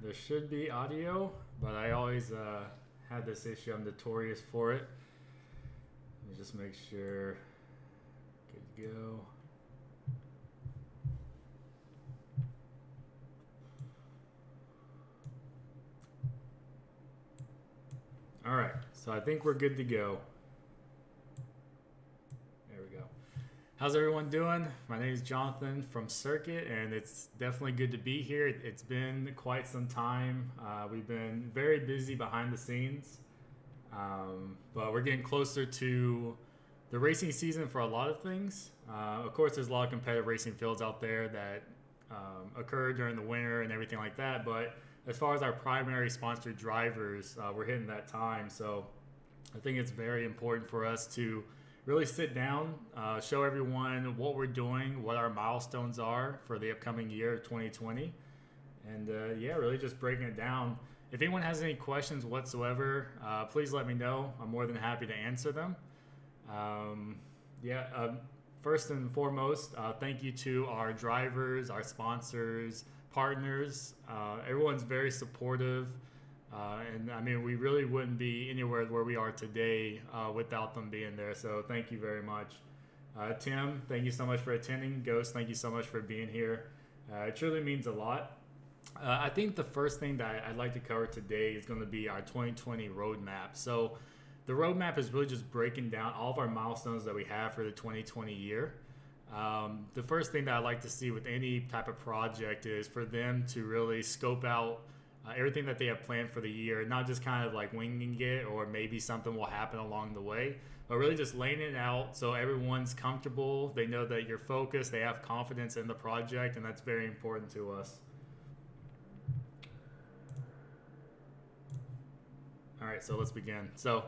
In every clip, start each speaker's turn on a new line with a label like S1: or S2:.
S1: There should be audio, but I always had this issue. I'm notorious for it. Let me just make sure. Good to go. All right, so I think we're good to go. There we go. How's everyone doing? My name is Jonathan from Circuit, and it's definitely good to be here. It's been quite some time. We've been very busy behind the scenes, but we're getting closer to the racing season for a lot of things. Of course, there's a lot of competitive racing fields out there that occur during the winter and everything like that, but as far as our primary sponsored drivers, we're hitting that time. So I think it's very important for us to really sit down, show everyone what we're doing, what our milestones are for the upcoming year of 2020, and really just breaking it down. If anyone has any questions whatsoever, please let me know. I'm more than happy to answer them. First and foremost, thank you to our drivers, our sponsors, partners. Everyone's very supportive. And I mean, we really wouldn't be anywhere where we are today without them being there. So thank you very much. Tim, thank you so much for attending. Ghost, thank you so much for being here. It truly means a lot. I think the first thing that I'd like to cover today is going to be our 2020 roadmap. So the roadmap is really just breaking down all of our milestones that we have for the 2020 year. The first thing that I'd like to see with any type of project is for them to really scope out everything that they have planned for the year, not just kind of like winging it or maybe something will happen along the way, but really just laying it out so everyone's comfortable. They know that you're focused, they have confidence in the project, and that's very important to us. All right, so let's begin. So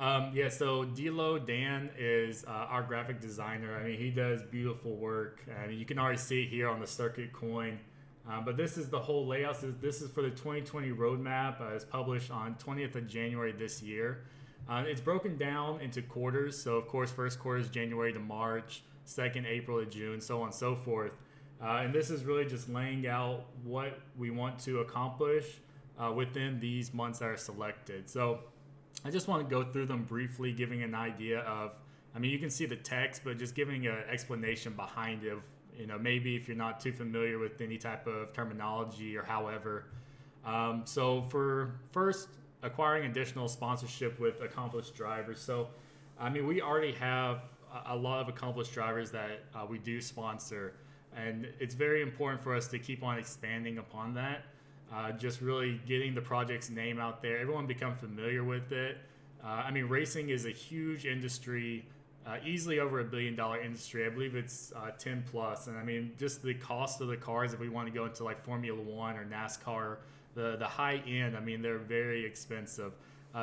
S1: D'Lo Dan is our graphic designer. I mean, he does beautiful work. I mean, you can already see it here on the circuit coin. But this is the whole layout. This is for the 2020 roadmap. It's published on 20th of January this year. It's broken down into quarters. So, of course, first quarter is January to March, second April to June, so on and so forth. And this is really just laying out what we want to accomplish within these months that are selected. So I just want to go through them briefly, giving an idea of, I mean, you can see the text, but just giving an explanation behind it. Maybe if you're not too familiar with any type of terminology or however. So for first, acquiring additional sponsorship with accomplished drivers. So, I mean, we already have a lot of accomplished drivers that we do sponsor. And it's very important for us to keep on expanding upon that. Just really getting the project's name out there. Everyone become familiar with it. I mean, racing is a huge industry. Easily over $1 billion industry. I believe it's 10 plus. And I mean, just the cost of the cars, if we want to go into like Formula One or NASCAR, the high end, I mean, they're very expensive.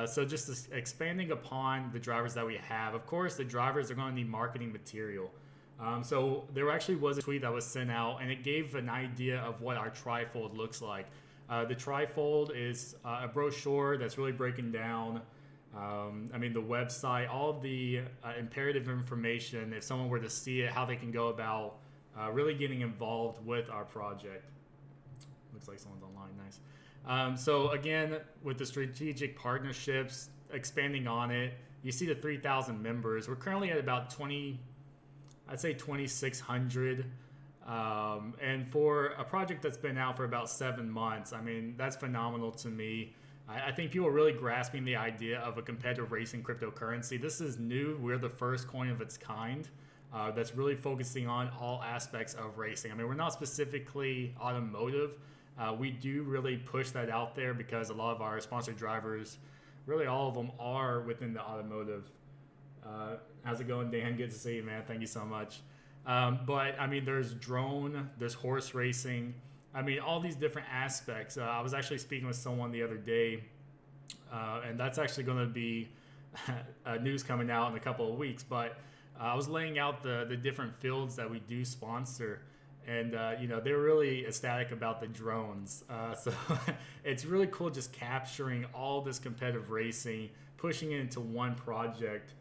S1: So just expanding upon the drivers that we have. Of course, the drivers are going to need marketing material. So there actually was a tweet that was sent out, and it gave an idea of what our trifold looks like. The trifold is a brochure that's really breaking down the website, all the imperative information, if someone were to see it, how they can go about really getting involved with our project. Looks like someone's online, nice. So again, with the strategic partnerships, expanding on it, you see the 3,000 members. We're currently at about 2,600. And for a project that's been out for about 7 months, I mean, that's phenomenal to me. I think people are really grasping the idea of a competitive racing cryptocurrency. This is new. We're the first coin of its kind that's really focusing on all aspects of racing. I mean, we're not specifically automotive. We do really push that out there because a lot of our sponsored drivers, really all of them are within the automotive. How's it going, Dan? Good to see you, man. Thank you so much. But, I mean, there's drone, there's horse racing. I mean, all these different aspects. I was actually speaking with someone the other day, and that's actually going to be news coming out in a couple of weeks. But I was laying out the different fields that we do sponsor, and they were really ecstatic about the drones. So it's really cool just capturing all this competitive racing, pushing it into one project,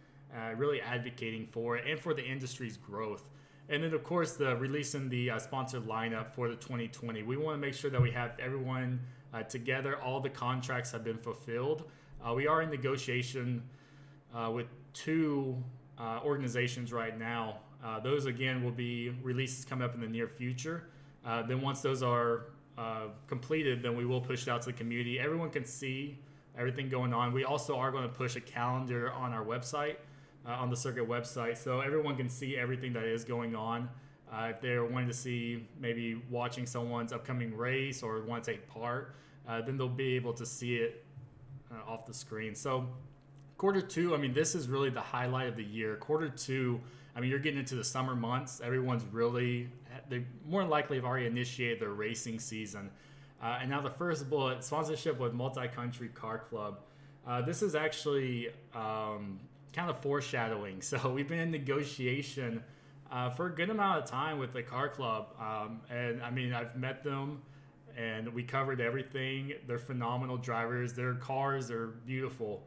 S1: really advocating for it and for the industry's growth. And then, of course, releasing the sponsored lineup for the 2020. We want to make sure that we have everyone Together, all the contracts have been fulfilled. We are in negotiation with two organizations right now. Those again will be releases coming up in the near future. Then once those are completed, then we will push it out to the community. Everyone can see everything going on. We also are going to push a calendar on our website, on the circuit website, so everyone can see everything that is going on. If they're wanting to see, maybe watching someone's upcoming race or want to take part, then they'll be able to see it off the screen. So Q2, I mean, this is really the highlight of the year. Q2, I mean, you're getting into the summer months. Everyone's really, they more than likely have already initiated their racing season. And now the first bullet, sponsorship with Multi-Country Car Club. This is actually kind of foreshadowing. So we've been in negotiation for a good amount of time with the car club. And I mean, I've met them and we covered everything. They're phenomenal drivers. Their cars are beautiful.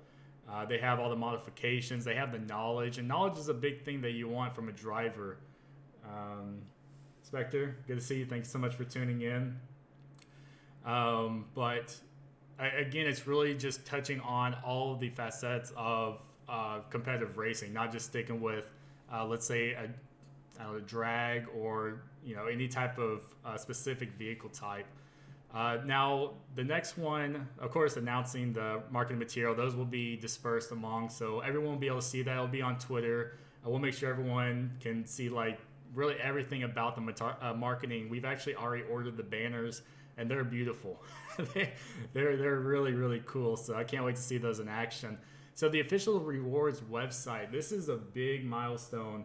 S1: They have all the modifications. They have the knowledge. And knowledge is a big thing that you want from a driver. Spectre, good to see you. Thanks so much for tuning in. But again, it's really just touching on all of the facets of competitive racing, not just sticking with, let's say, a drag or any type of specific vehicle type. Now, the next one, of course, announcing the marketing material, those will be dispersed among, so everyone will be able to see that. It'll be on Twitter. We'll make sure everyone can see really everything about the marketing. We've actually already ordered the banners, and they're beautiful. they're really, really cool, so I can't wait to see those in action. So the official rewards website, this is a big milestone.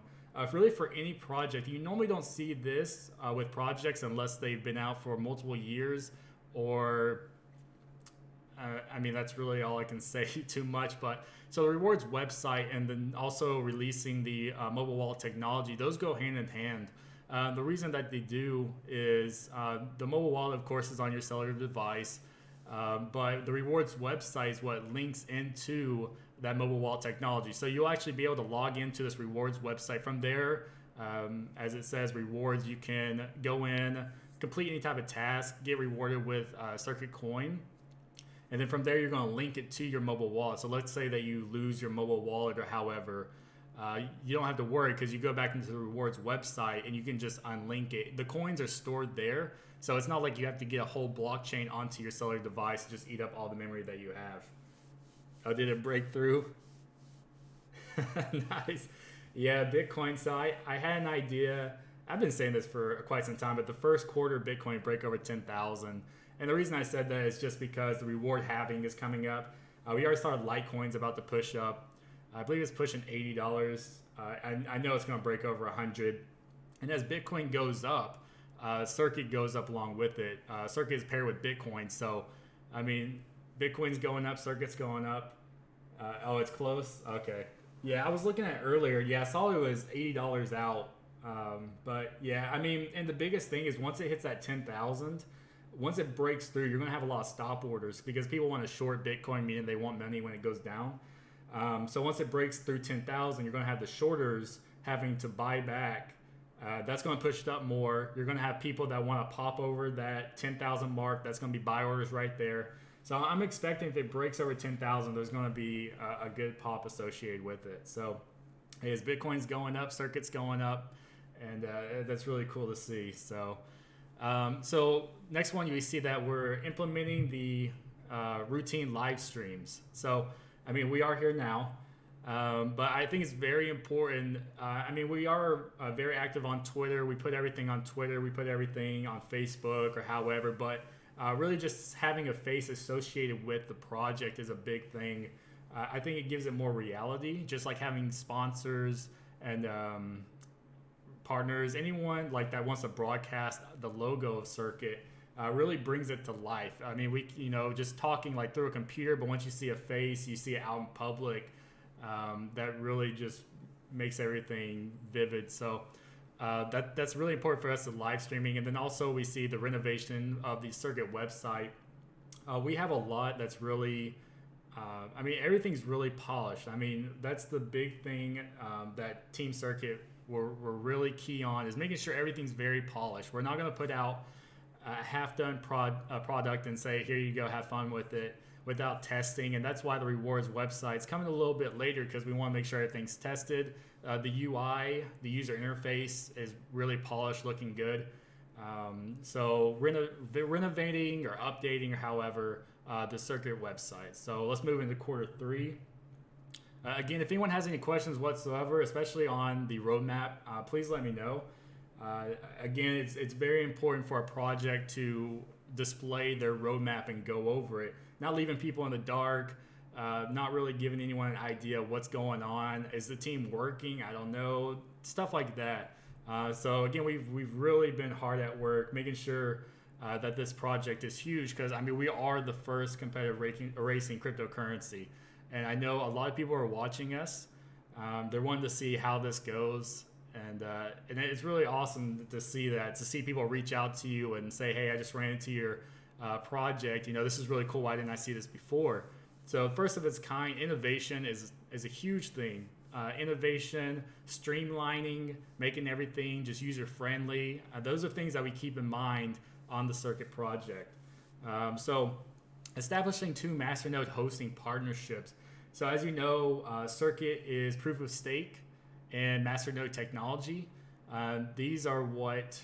S1: Really for any project. You normally don't see this with projects unless they've been out for multiple years, or I mean, that's really all I can say too much. But so the rewards website and then also releasing the mobile wallet technology, those go hand in hand. The reason that they do is the mobile wallet, of course, is on your cellular device, but the rewards website is what links into that mobile wallet technology. So you'll actually be able to log into this rewards website. From there, as it says, rewards, you can go in, complete any type of task, get rewarded with Circuit Coin. And then from there, you're going to link it to your mobile wallet. So let's say that you lose your mobile wallet or however, you don't have to worry because you go back into the rewards website and you can just unlink it. The coins are stored there. So it's not like you have to get a whole blockchain onto your cellular device to just eat up all the memory that you have. Oh, did it break through? Nice. Yeah, Bitcoin. So I had an idea. I've been saying this for quite some time, but the first quarter Bitcoin break over 10,000. And the reason I said that is just because the reward halving is coming up. We already started Litecoin's about to push up. I believe it's pushing $80. I know it's going to break over 100. And as Bitcoin goes up, Circuit goes up along with it. Circuit is paired with Bitcoin. So, I mean, Bitcoin's going up, Circuit's going up. Oh, it's close? Okay. Yeah, I was looking at it earlier. Yeah, I saw it was $80 out. But yeah, I mean, and the biggest thing is once it hits that 10,000, once it breaks through, you're going to have a lot of stop orders because people want to short Bitcoin, meaning they want money when it goes down. So once it breaks through 10,000, you're going to have the shorters having to buy back. That's going to push it up more. You're going to have people that want to pop over that 10,000 mark. That's going to be buy orders right there. So I'm expecting if it breaks over 10,000, there's going to be a good pop associated with it. So as Bitcoin's going up, Circuit's going up, and that's really cool to see. So next one, you see that we're implementing the routine live streams. So, I mean, we are here now, but I think it's very important. I mean, we are very active on Twitter. We put everything on Twitter. We put everything on Facebook or however, but really just having a face associated with the project is a big thing. I think it gives it more reality, just like having sponsors and partners, anyone like that wants to broadcast the logo of Circuit really brings it to life. I mean, we, just talking like through a computer, but once you see a face, you see it out in public, that really just makes everything vivid. So that's really important for us to live streaming. And then also we see the renovation of the Circuit website. We have a lot that's really, I mean, everything's really polished. I mean, that's the big thing that Team Circuit we're really key on is making sure everything's very polished. We're not going to put out a half-done product and say, here you go, have fun with it, without testing. And that's why the rewards website's coming a little bit later, because we want to make sure everything's tested. The UI, the user interface, is really polished, looking good. So renovating or updating, or however, the circuit website. So let's move into quarter three. Again, if anyone has any questions whatsoever, especially on the roadmap, please let me know. Again, it's very important for a project to display their roadmap and go over it, not leaving people in the dark, not really giving anyone an idea of what's going on. Is the team working? I don't know. Stuff like that. So again, we've really been hard at work making sure that this project is huge, because I mean, we are the first competitive racing cryptocurrency, and I know a lot of people are watching us. They're wanting to see how this goes, and it's really awesome to see that, to see people reach out to you and say, hey, I just ran into your project. You know, this is really cool. Why didn't I see this before? So first of its kind, innovation is a huge thing. Innovation, streamlining, making everything just user friendly. Those are things that we keep in mind on the Circuit project. So establishing 2 masternode hosting partnerships. So as you know, Circuit is proof of stake and masternode technology. These are what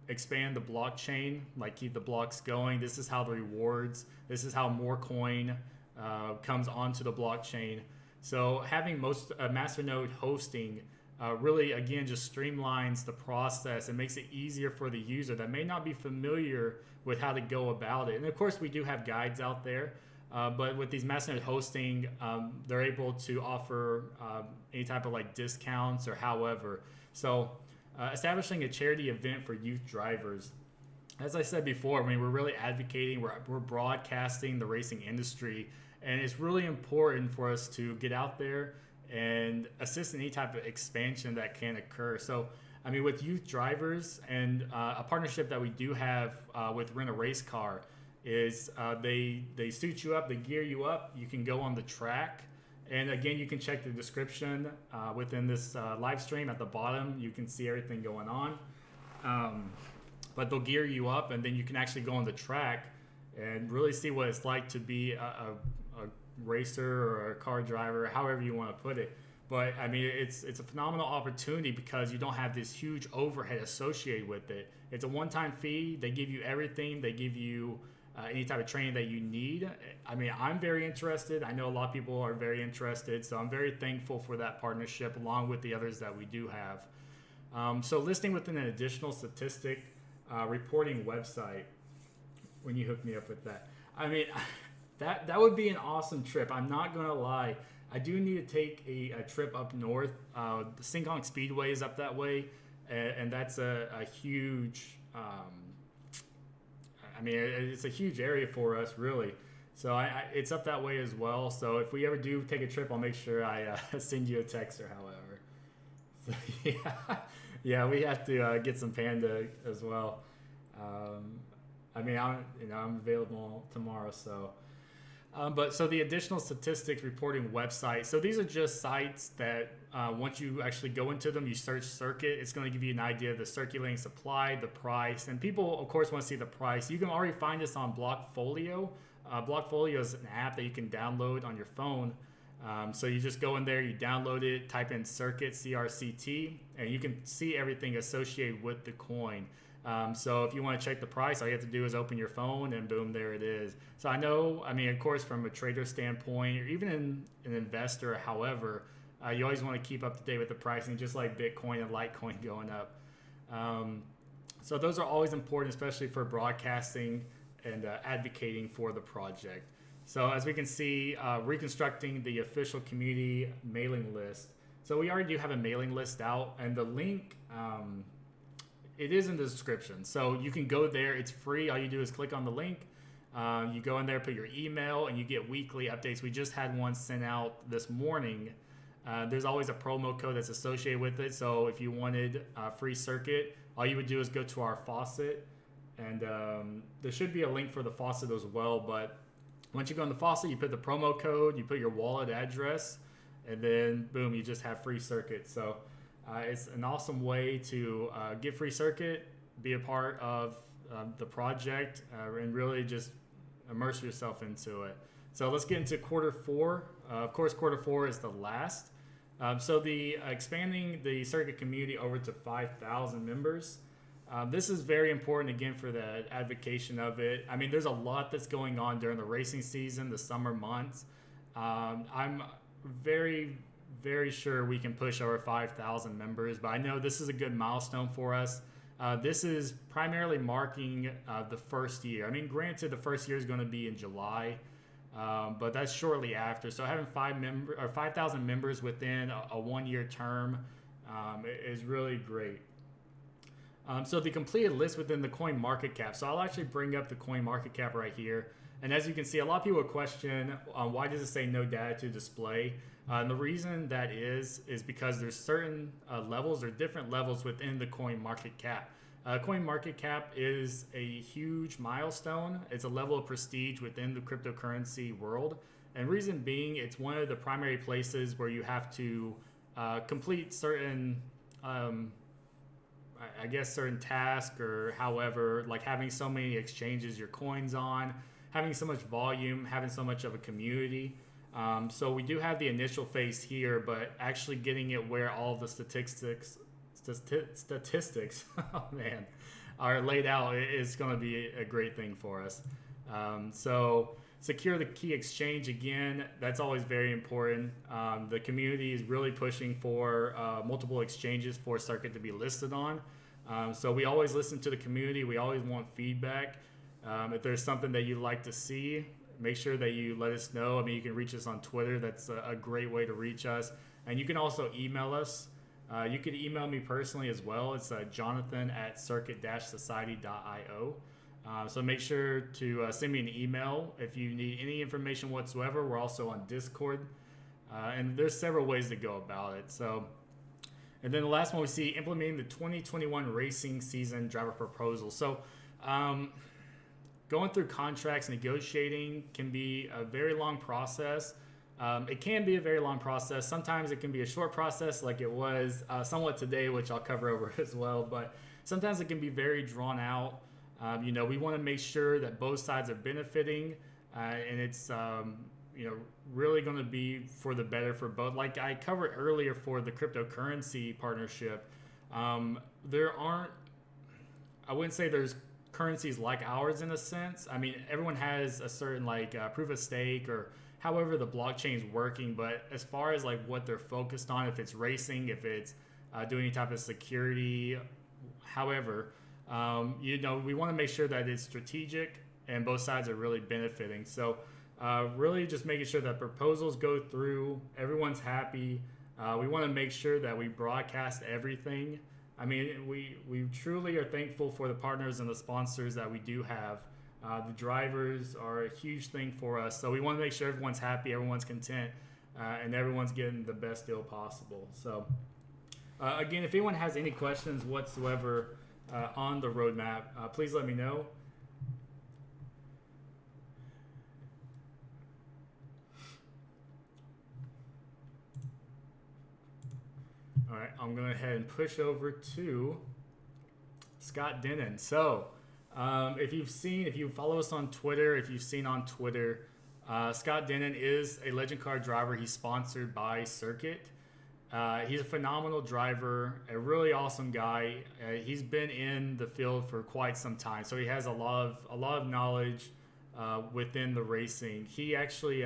S1: expand the blockchain, like keep the blocks going. This is how the rewards, this is how more coin comes onto the blockchain. So having most masternode hosting really, again, just streamlines the process and makes it easier for the user that may not be familiar with how to go about it. And of course, we do have guides out there, but with these masternode hosting, they're able to offer any type of like discounts or however. So establishing a charity event for youth drivers. As I said before, I mean, we're really advocating, we're broadcasting the racing industry, and it's really important for us to get out there and assist in any type of expansion that can occur. So, I mean, with youth drivers and a partnership that we do have with Rent a Race Car is they suit you up, they gear you up. You can go on the track, and again, you can check the description within this live stream at the bottom. You can see everything going on. But they'll gear you up, and then you can actually go on the track and really see what it's like to be a racer or a car driver, however you want to put it. But I mean, it's a phenomenal opportunity because you don't have this huge overhead associated with it. It's a one-time fee. They give you everything. They give you any type of training that you need. I mean, I'm very interested. I know a lot of people are very interested, so I'm very thankful for that partnership along with the others that we do have. So listing within an additional statistic reporting website, when you hook me up with that, I mean, that would be an awesome trip. I'm not gonna lie. I do need to take a trip up north. The Singkong Speedway is up that way, and that's a huge. I mean, it's a huge area for us, really. So it's up that way as well. So if we ever do take a trip, I'll make sure I send you a text or however. So yeah, we have to get some Panda as well. I mean, I'm available tomorrow, so. But so the additional statistics reporting website. So these are just sites that once you actually go into them, you search Circuit, it's going to give you an idea of the circulating supply, the price, and people, of course, want to see the price. You can already find this on Blockfolio. Blockfolio is an app that you can download on your phone. So you just go in there, you download it, type in Circuit, CRCT, and you can see everything associated with the coin. So if you want to check the price, all you have to do is open your phone and boom, there it is. So I know, I mean, of course, from a trader standpoint, or even an investor, however, you always want to keep up to date with the pricing, just like Bitcoin and Litecoin going up. So those are always important, especially for broadcasting and advocating for the project. So as we can see, reconstructing the official community mailing list. So we already do have a mailing list out, and the link, it is in the description. So you can go there. It's free. All you do is click on the link. You go in there, put your email, and you get weekly updates. We just had one sent out this morning. There's always a promo code that's associated with it. So if you wanted free Circuit, all you would do is go to our faucet. And there should be a link for the faucet as well. But once you go on the faucet, you put the promo code, you put your wallet address, and then boom, you just have free Circuit. So it's an awesome way to get free Circuit, be a part of the project and really just immerse yourself into it. So let's get into quarter four. Of course, quarter four is the last. So the expanding the circuit community over to 5,000 members. This is very important again for the advocation of it. I mean, there's a lot that's going on during the racing season, the summer months. I'm very, very sure we can push over 5,000 members, but I know this is a good milestone for us. This is primarily marking the first year. I mean, granted, the first year is going to be in July, but that's shortly after. So having 5,000 members within a 1 year term is really great. So the completed list within the coin market cap. So I'll actually bring up the coin market cap right here. And as you can see, a lot of people question why does it say no data to display? And the reason that is because there's certain levels or different levels within the coin market cap. Coin market cap is a huge milestone. It's a level of prestige within the cryptocurrency world. And reason being, it's one of the primary places where you have to complete certain I guess certain tasks, or however, like having so many exchanges your coins on, having so much volume, having so much of a community. So we do have the initial phase here, but actually getting it where all the statistics oh man, are laid out is going to be a great thing for us. So secure the key exchange, again, that's always very important. The community is really pushing for multiple exchanges for Circuit to be listed on. So we always listen to the community. We always want feedback. If there's something that you'd like to see, make sure that you let us know. I mean, you can reach us on Twitter. That's a great way to reach us. And you can also email us. You can email me personally as well. It's jonathan@circuit-society.io. So make sure to send me an email if you need any information whatsoever. We're also on Discord. And there's several ways to go about it. So, and then the last one we see, implementing the 2021 racing season driver proposal. So going through contracts, negotiating can be a very long process. It can be a very long process. Sometimes it can be a short process like it was somewhat today, which I'll cover over as well. But sometimes it can be very drawn out. We want to make sure that both sides are benefiting and it's, really going to be for the better for both. Like I covered earlier for the cryptocurrency partnership, there aren't, I wouldn't say there's currencies like ours in a sense. I mean, everyone has a certain proof of stake or however the blockchain is working, but as far as like what they're focused on, if it's racing, if it's doing any type of security, however, we want to make sure that it's strategic and both sides are really benefiting. So really just making sure that proposals go through, everyone's happy. We want to make sure that we broadcast everything. I mean, we truly are thankful for the partners and the sponsors that we do have. The drivers are a huge thing for us. So we want to make sure everyone's happy, everyone's content, and everyone's getting the best deal possible. So again, if anyone has any questions whatsoever on the roadmap, please let me know. All right, I'm going to go ahead and push over to Scott Dinin. So if you follow us on Twitter, if you've seen on Twitter, Scott Dinin is a legend car driver. He's sponsored by Circuit. He's a phenomenal driver, a really awesome guy. He's been in the field for quite some time, so he has a lot of knowledge within the racing. He actually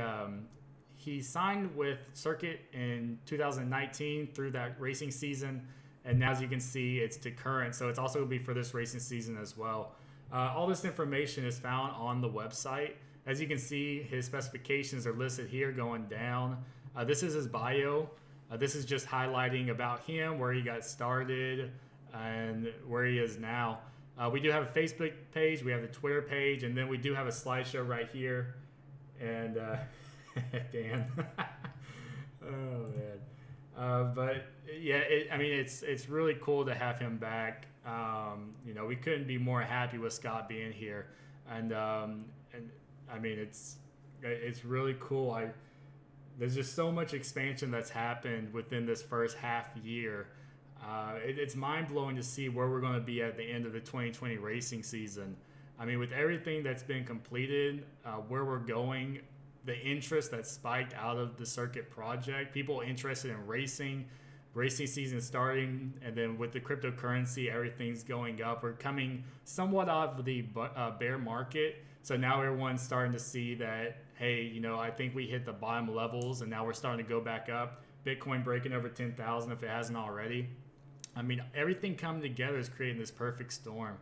S1: he signed with Circuit in 2019 through that racing season, and now as you can see, it's to current, so it's also going to be for this racing season as well. All this information is found on the website. As you can see, his specifications are listed here going down. This is his bio. This is just highlighting about him, where he got started, and where he is now. We do have a Facebook page, we have the Twitter page, and then we do have a slideshow right here. And Dan, oh man, but yeah, it's really cool to have him back. We couldn't be more happy with Scott being here, and I mean it's really cool. There's just so much expansion that's happened within this first half year. It's mind-blowing to see where we're going to be at the end of the 2020 racing season. I mean, with everything that's been completed, where we're going, the interest that spiked out of the circuit project, people interested in racing season starting, and then with the cryptocurrency, everything's going up. We're coming somewhat out of the bear market. So now everyone's starting to see that, hey, you know, I think we hit the bottom levels and now we're starting to go back up. Bitcoin breaking over 10,000 if it hasn't already. I mean, everything coming together is creating this perfect storm.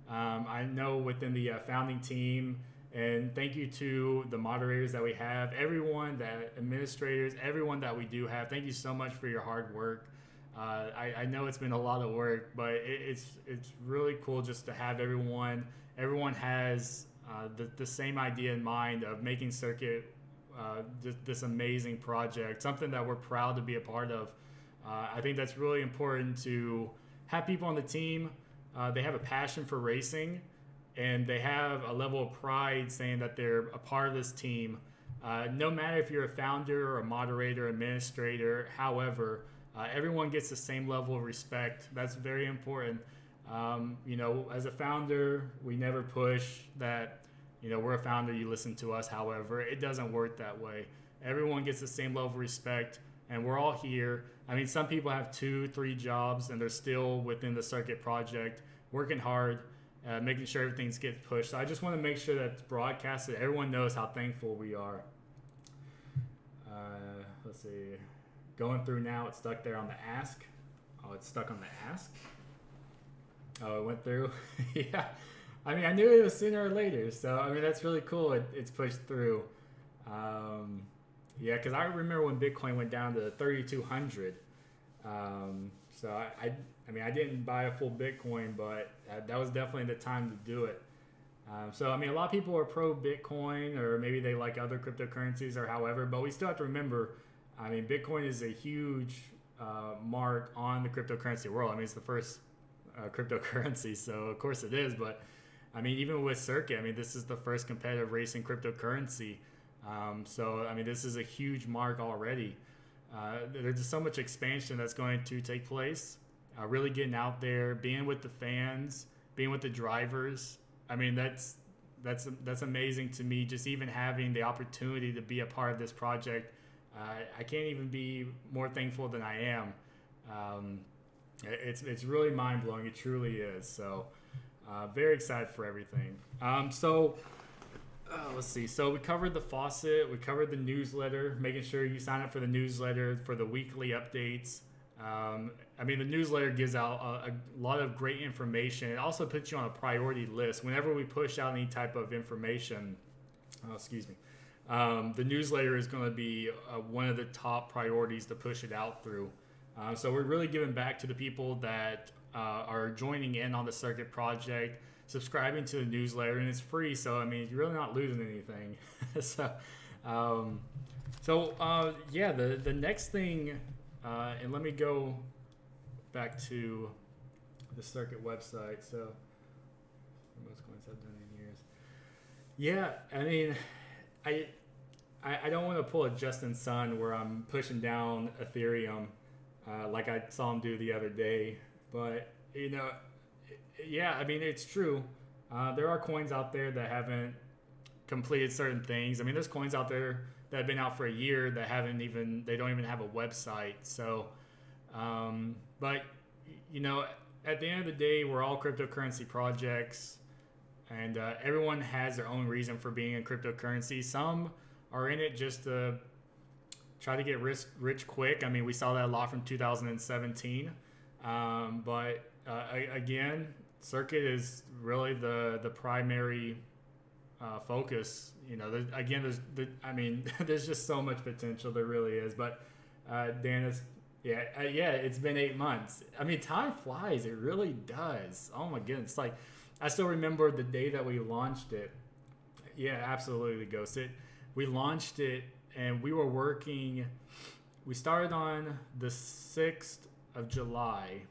S1: I know within the founding team, and thank you to the moderators that we have, everyone, that administrators, everyone that we do have. Thank you so much for your hard work. I know it's been a lot of work, but it's really cool just to have everyone. Everyone has the same idea in mind of making Circuit this amazing project, something that we're proud to be a part of. I think that's really important to have people on the team. They have a passion for racing, and they have a level of pride saying that they're a part of this team. No matter if you're a founder or a moderator, administrator, however, everyone gets the same level of respect. That's very important. You know, as a founder, we never push that, you know, we're a founder, you listen to us. However, it doesn't work that way. Everyone gets the same level of respect, and we're all here. I mean, some people have 2-3 jobs, and they're still within the circuit project, working hard, making sure everything gets pushed. So I just want to make sure that it's broadcasted. Everyone knows how thankful we are. Let's see. Going through now, it's stuck there on the ask. Oh, it's stuck on the ask. Oh, it went through. Yeah. I mean, I knew it was sooner or later. So, I mean, that's really cool. It's pushed through. Yeah, because I remember when Bitcoin went down to 3,200. So I mean, I didn't buy a full Bitcoin, but that was definitely the time to do it. So, I mean, a lot of people are pro Bitcoin, or maybe they like other cryptocurrencies or however, but we still have to remember, I mean, Bitcoin is a huge mark on the cryptocurrency world. I mean, it's the first cryptocurrency, so of course it is. But I mean, even with Circuit, I mean, this is the first competitive racing cryptocurrency. So, I mean, this is a huge mark already. There's just so much expansion that's going to take place. Really getting out there, being with the fans, being with the drivers. I mean, that's amazing to me. Just even having the opportunity to be a part of this project, I can't even be more thankful than I am. It's really mind blowing. It truly is. So, very excited for everything. Let's see. So we covered the faucet. We covered the newsletter, making sure you sign up for the newsletter for the weekly updates. I mean, the newsletter gives out a lot of great information. It also puts you on a priority list. Whenever we push out any type of information, the newsletter is going to be one of the top priorities to push it out through. So we're really giving back to the people that are joining in on the Circuit project, subscribing to the newsletter, and it's free. So, I mean, you're really not losing anything. Yeah, the next thing, and let me go back to the Circuit website. So, most coins I've done in years. Yeah, I mean, I don't want to pull a Justin Sun where I'm pushing down Ethereum like I saw him do the other day. But, you know, yeah, I mean, it's true. There are coins out there that haven't completed certain things. I mean, there's coins out there that have been out for a year that they don't even have a website. So, but, you know, at the end of the day, we're all cryptocurrency projects, and everyone has their own reason for being in cryptocurrency. Some are in it just to try to get rich quick. I mean, we saw that a lot from 2017. But again, Circuit is really the primary focus. You know, there's just so much potential. There really is. But Dan, it's been 8 months. I mean, time flies. It really does. Oh my goodness! Like, I still remember the day that we launched it. Yeah, absolutely, Ghost. We launched it, and we were working. We started on the 6th of July,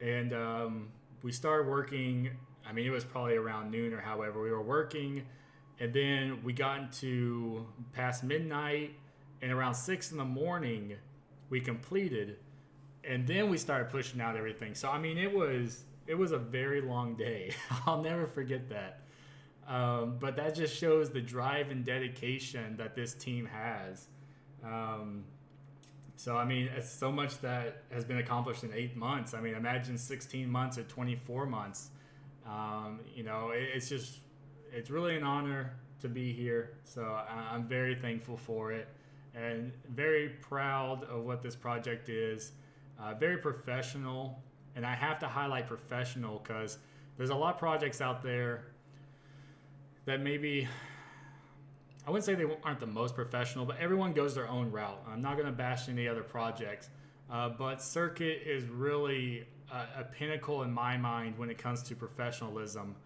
S1: and we started working. I mean, it was probably around noon or however. We were working, and then we got into past midnight, and around 6 in the morning, we completed. and then we started pushing out everything. So I mean, it was a very long day. I'll never forget that. But that just shows the drive and dedication that this team has. So I mean, it's so much that has been accomplished in 8 months. I mean, imagine 16 months or 24 months. It's really an honor to be here. So I'm very thankful for it, and very proud of what this project is. Very professional, and I have to highlight professional because there's a lot of projects out there that maybe, I wouldn't say they aren't the most professional, but everyone goes their own route. I'm not going to bash any other projects, but Circuit is really a pinnacle in my mind when it comes to professionalism.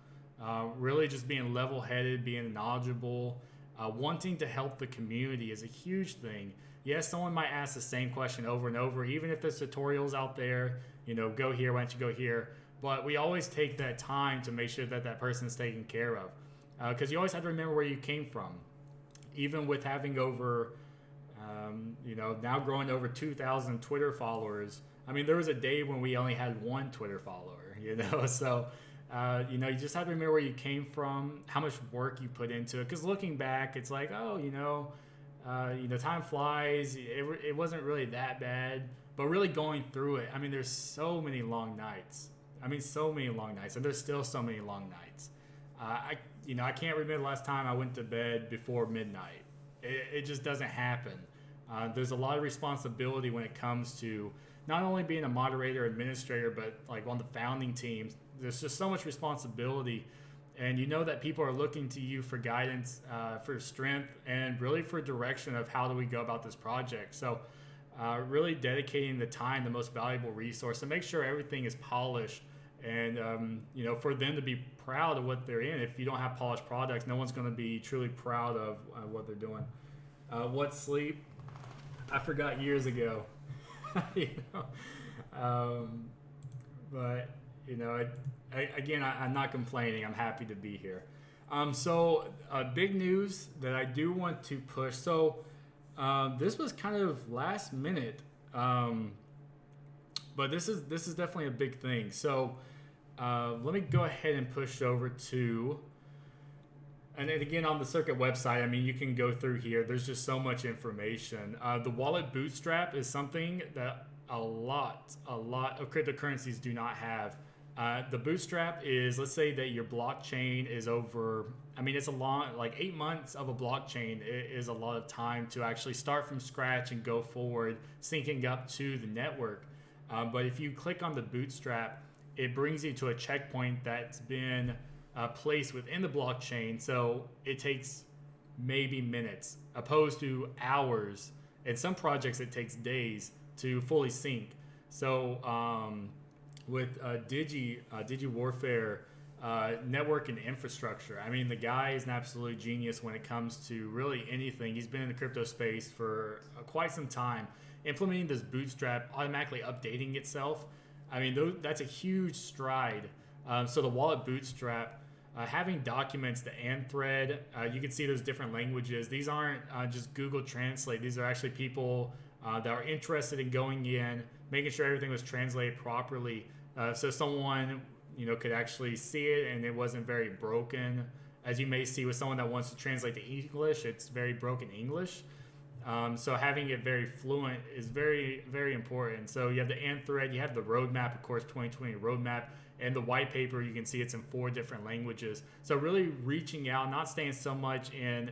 S1: Really just being level-headed, being knowledgeable, wanting to help the community is a huge thing. Yes, someone might ask the same question over and over, even if there's tutorials out there, go here, why don't you go here? But we always take that time to make sure that that person is taken care of. Because you always have to remember where you came from. Even with having over, now growing over 2,000 Twitter followers. I mean, there was a day when we only had one Twitter follower, so, you just have to remember where you came from, how much work you put into it. Because looking back, it's like, time flies. It wasn't really that bad, but really going through it, I mean, there's so many long nights. And there's still so many long nights. I can't remember the last time I went to bed before midnight. It just doesn't happen. There's a lot of responsibility when it comes to not only being a moderator, administrator, but like on the founding teams. There's just so much responsibility, and that people are looking to you for guidance, for strength, and really for direction of how do we go about this project. So really dedicating the time, the most valuable resource, to make sure everything is polished. And, for them to be proud of what they're in. If you don't have polished products, no one's going to be truly proud of what they're doing. What sleep? I forgot years ago. But, I'm not complaining. I'm happy to be here. Big news that I do want to push. So this was kind of last minute, but this is definitely a big thing. So let me go ahead and push over to, and then again on the Circuit website, I mean, you can go through here. There's just so much information. The wallet bootstrap is something that a lot of cryptocurrencies do not have. The bootstrap is, let's say that your blockchain is over, it's a long, like 8 months of a blockchain is a lot of time to actually start from scratch and go forward, syncing up to the network. But if you click on the bootstrap, it brings you to a checkpoint that's been placed within the blockchain. So it takes maybe minutes, opposed to hours. In some projects, it takes days to fully sync. So with Digi Warfare network and infrastructure, the guy is an absolute genius when it comes to really anything. He's been in the crypto space for quite some time. Implementing this bootstrap, automatically updating itself, that's a huge stride. So the wallet bootstrap, having documents, the and thread, you can see there's different languages. These aren't just Google Translate. These are actually people that are interested in going in, making sure everything was translated properly, so someone could actually see it and it wasn't very broken. As you may see with someone that wants to translate to English, it's very broken English. So having it very fluent is very, very important. So you have the and thread, you have the roadmap, of course, 2020 roadmap, and the white paper, you can see it's in 4 different languages. So really reaching out, not staying so much in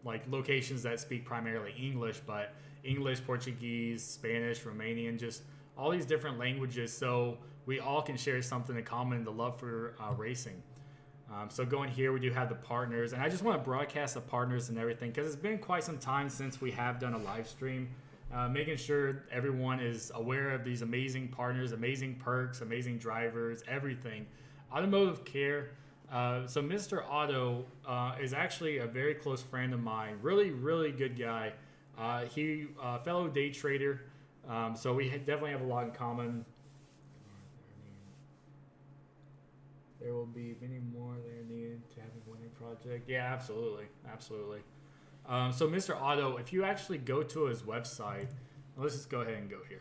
S1: like locations that speak primarily English, but English, Portuguese, Spanish, Romanian, just all these different languages. So we all can share something in common, the love for racing. So going here, we do have the partners, and I just want to broadcast the partners and everything because it's been quite some time since we have done a live stream, making sure everyone is aware of these amazing partners, amazing perks, amazing drivers, everything. Automotive Care. So Mr. Auto is actually a very close friend of mine, really, really good guy. He fellow day trader, so we definitely have a lot in common. There will be many more that are needed to have a winning project. Yeah, absolutely. So Mr. Otto, if you actually go to his website, Let's just go ahead and go here.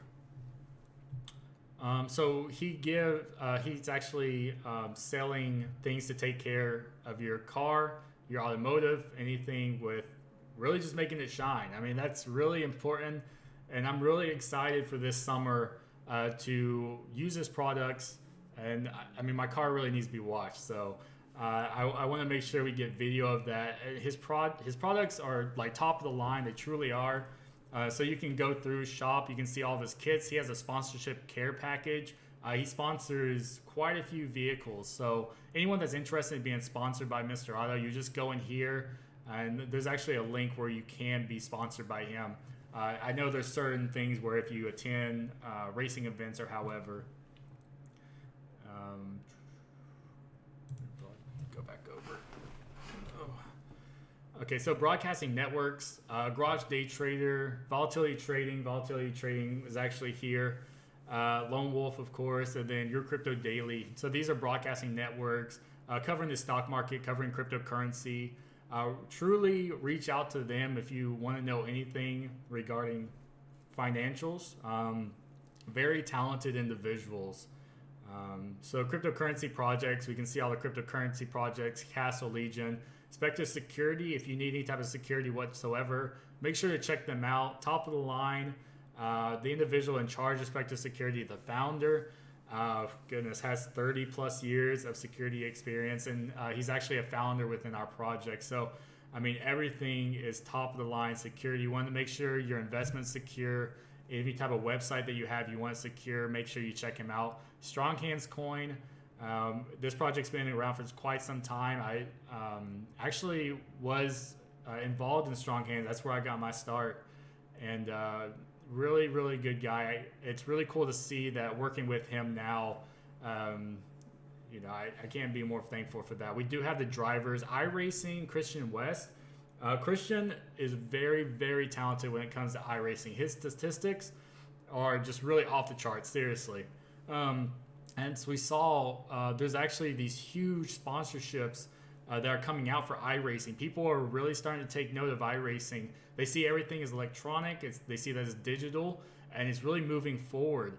S1: So he's actually selling things to take care of your car, your automotive, anything with really just making it shine. I mean, that's really important, and I'm really excited for this summer to use his products. And I mean, my car really needs to be washed, so I want to make sure we get video of that. His products are like top of the line; they truly are. So you can go through, shop, you can see all of his kits. He has a sponsorship care package. He sponsors quite a few vehicles. So anyone that's interested in being sponsored by Mr. Auto, you just go in here, and there's actually a link where you can be sponsored by him. I know there's certain things where if you attend racing events or however, go back over. Okay, so broadcasting networks, Garage Day Trader, Volatility Trading is actually here. Lone Wolf, of course, and then Your Crypto Daily. So these are broadcasting networks covering the stock market, covering cryptocurrency. Truly reach out to them if you want to know anything regarding financials. Very talented individuals. So cryptocurrency projects, we can see all the cryptocurrency projects, Castle Legion. Spectre Security, if you need any type of security whatsoever, make sure to check them out. Top of the line, the individual in charge of Spectre Security, the founder, goodness, has 30 plus years of security experience, and he's actually a founder within our project. So, I mean, everything is top of the line security. You want to make sure your investment's secure. Any type of website that you have, you want secure, make sure you check him out. Strong Hands Coin. This project's been around for quite some time. I actually was involved in Strong Hands. That's where I got my start, and really, really good guy. It's really cool to see that working with him now. I can't be more thankful for that. We do have the drivers, iRacing, Christian West. Christian is very, very talented when it comes to iRacing. His statistics are just really off the charts, seriously. And so we saw there's actually these huge sponsorships that are coming out for iRacing. People are really starting to take note of iRacing. They see everything as electronic. They see that as digital, and it's really moving forward.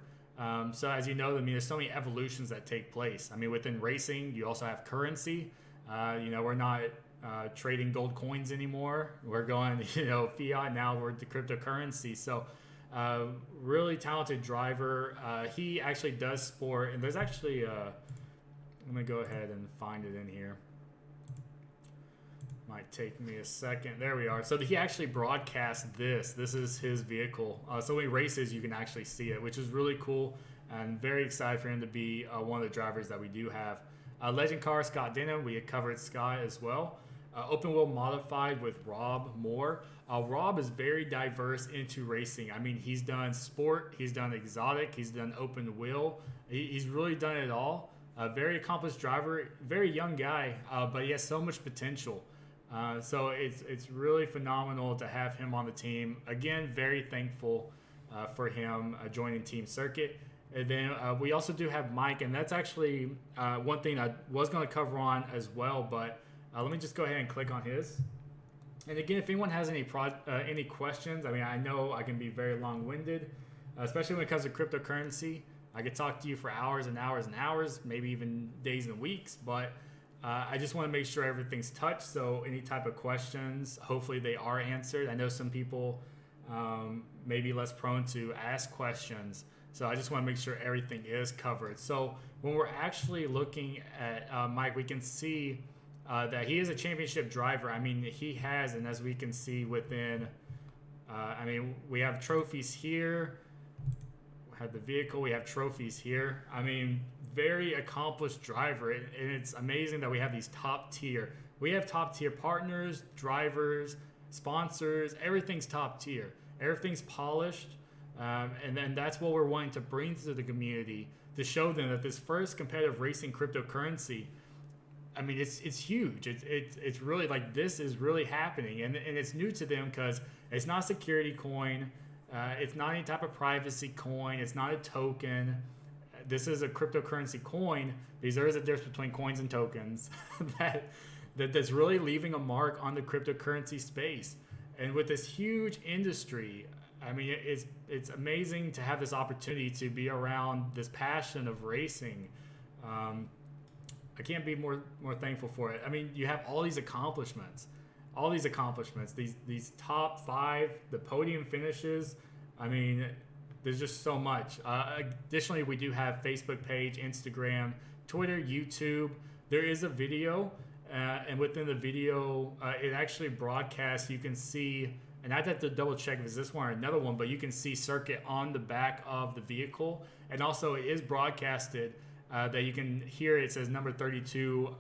S1: So as you know, I mean, there's so many evolutions that take place. I mean, within racing, you also have currency. We're not trading gold coins anymore. We're going, fiat now. We're the cryptocurrency. So really talented driver. He actually does sport, and there's actually let me go ahead and find it in here. Might take me a second. There we are. So he actually broadcasts this. This is his vehicle. So when he races, you can actually see it, which is really cool, and very excited for him to be one of the drivers that we do have. Legend car, Scott Dinin. We had covered Scott as well. Open wheel modified with Rob Moore. Rob is very diverse into racing. I mean, he's done sport, he's done exotic, he's done open wheel. He's really done it all. A very accomplished driver, very young guy, but he has so much potential. So it's really phenomenal to have him on the team. Again, very thankful for him joining Team Circuit. And then we also do have Mike, and that's actually one thing I was going to cover on as well, but let me just go ahead and click on his. And again, if anyone has any questions, I mean, I know I can be very long-winded, especially when it comes to cryptocurrency. I could talk to you for hours and hours and hours, maybe even days and weeks, but I just want to make sure everything's touched. So any type of questions, hopefully they are answered. I know some people may be less prone to ask questions, so I just want to make sure everything is covered. So when we're actually looking at Mike, we can see that he is a championship driver. I mean, he has, and as we can see within, we have trophies here. We have the vehicle, we have trophies here. I mean, very accomplished driver, and it's amazing that we have these top tier. We have top tier partners, drivers, sponsors. Everything's top tier. Everything's polished, and then that's what we're wanting to bring to the community to show them that this first competitive racing cryptocurrency, I mean, it's huge. It's really like this is really happening, and it's new to them because it's not a security coin. It's not any type of privacy coin. It's not a token. This is a cryptocurrency coin because there is a difference between coins and tokens that's really leaving a mark on the cryptocurrency space. And with this huge industry, I mean, it's amazing to have this opportunity to be around this passion of racing. I can't be more thankful for it. I mean, you have all these accomplishments, these top five, the podium finishes. I mean, there's just so much. Additionally, we do have Facebook page, Instagram, Twitter, YouTube. There is a video, and within the video, it actually broadcasts. You can see, and I'd have to double check if it's this one or another one, but you can see circuit on the back of the vehicle, and also it is broadcasted that you can hear. It says number 32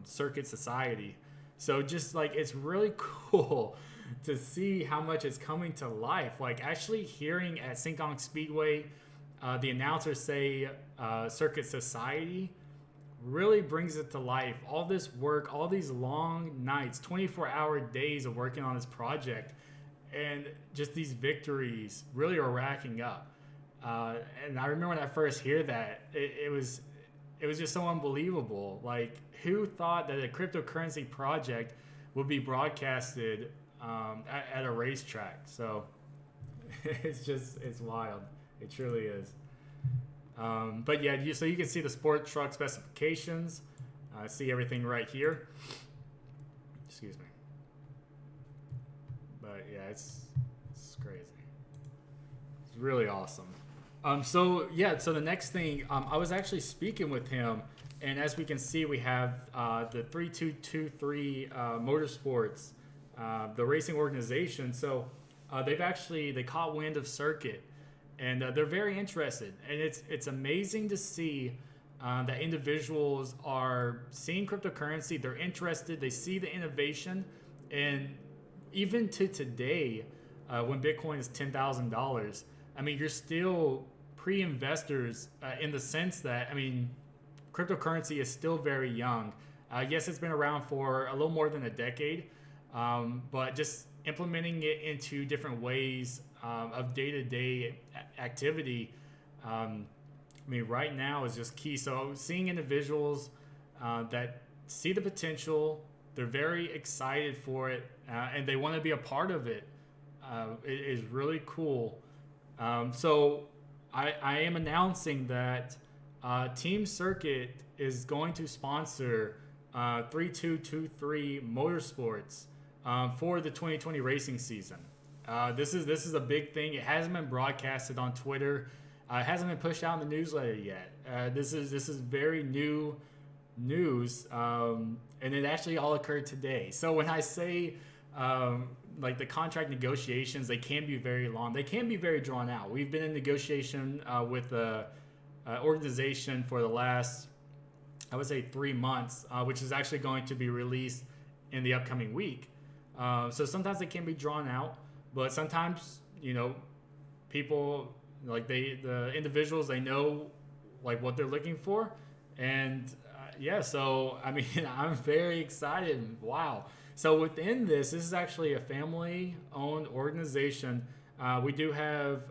S1: Circuit Society. So just like, it's really cool to see how much it's coming to life. Like actually hearing at Sinkong Speedway, the announcers say Circuit Society really brings it to life. All this work, all these long nights, 24-hour days of working on this project, and just these victories really are racking up. And I remember when I first hear that, it was just so unbelievable. Like, who thought that a cryptocurrency project would be broadcasted at a racetrack? So it's wild. It truly is. But yeah, so you can see the sport truck specifications. See everything right here. Excuse me. But yeah, it's crazy. It's really awesome. So the next thing, I was actually speaking with him, and as we can see, we have the 3223 Motorsports, the racing organization. So they caught wind of Circuit, and they're very interested. And it's amazing to see that individuals are seeing cryptocurrency. They're interested. They see the innovation, and even to today, when Bitcoin is $10,000. I mean, you're still pre-investors in the sense that, I mean, cryptocurrency is still very young. Yes, it's been around for a little more than a decade, but just implementing it into different ways of day-to-day activity, I mean, right now is just key. So seeing individuals that see the potential, they're very excited for it, and they want to be a part of it, it is really cool. So I am announcing that Team Circuit is going to sponsor 3223 Motorsports for the 2020 racing season. This is a big thing. It hasn't been broadcasted on Twitter. It hasn't been pushed out in the newsletter yet. This is very new news, and it actually all occurred today. So when I say like the contract negotiations, they can be very long. They can be very drawn out. We've been in negotiation with the organization for the last, I would say, 3 months, which is actually going to be released in the upcoming week. So sometimes they can be drawn out, but sometimes, people, like the individuals, they know like what they're looking for. And so I mean, I'm very excited. Wow. So within this is actually a family-owned organization. We do have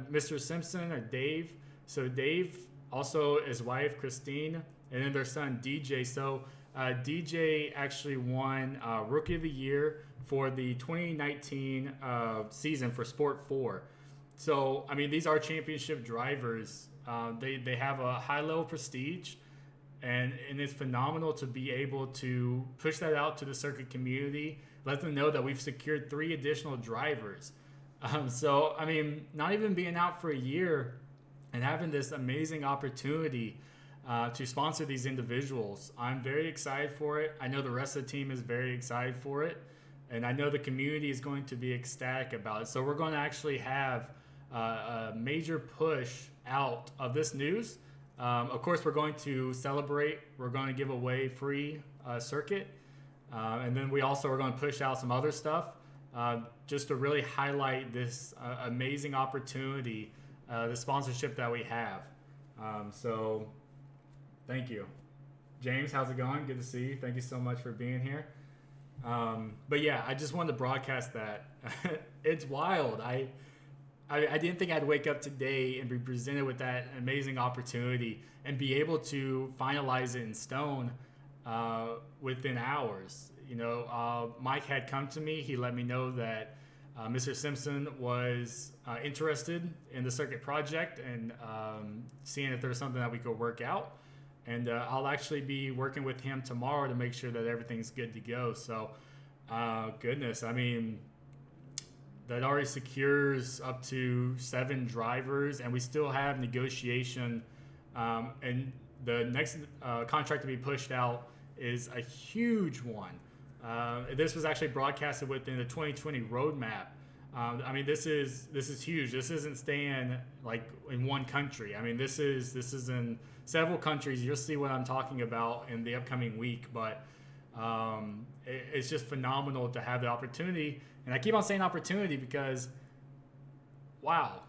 S1: Mr. Simpson, or Dave. So Dave, also his wife, Christine, and then their son, DJ. So DJ actually won Rookie of the Year for the 2019 season for Sport 4. So, I mean, these are championship drivers. They have a high level prestige. And it's phenomenal to be able to push that out to the circuit community, let them know that we've secured 3 additional drivers. So, I mean, not even being out for a year and having this amazing opportunity to sponsor these individuals, I'm very excited for it. I know the rest of the team is very excited for it. And I know the community is going to be ecstatic about it. So we're going to actually have a major push out of this news. Of course, we're going to celebrate. We're going to give away free circuit. And then we also are going to push out some other stuff just to really highlight this amazing opportunity, the sponsorship that we have. So thank you. James, how's it going? Good to see you. Thank you so much for being here. But yeah, I just wanted to broadcast that. It's wild. I didn't think I'd wake up today and be presented with that amazing opportunity and be able to finalize it in stone within hours. Mike had come to me. He let me know that Mr. Simpson was interested in the circuit project and seeing if there was something that we could work out. And I'll actually be working with him tomorrow to make sure that everything's good to go. So, goodness, I mean, that already secures up to 7 drivers, and we still have negotiation. And the next contract to be pushed out is a huge one. This was actually broadcasted within the 2020 roadmap. I mean, this is huge. This isn't staying like in one country. I mean, this is in several countries. You'll see what I'm talking about in the upcoming week. But it's just phenomenal to have the opportunity. And I keep on saying opportunity because, wow,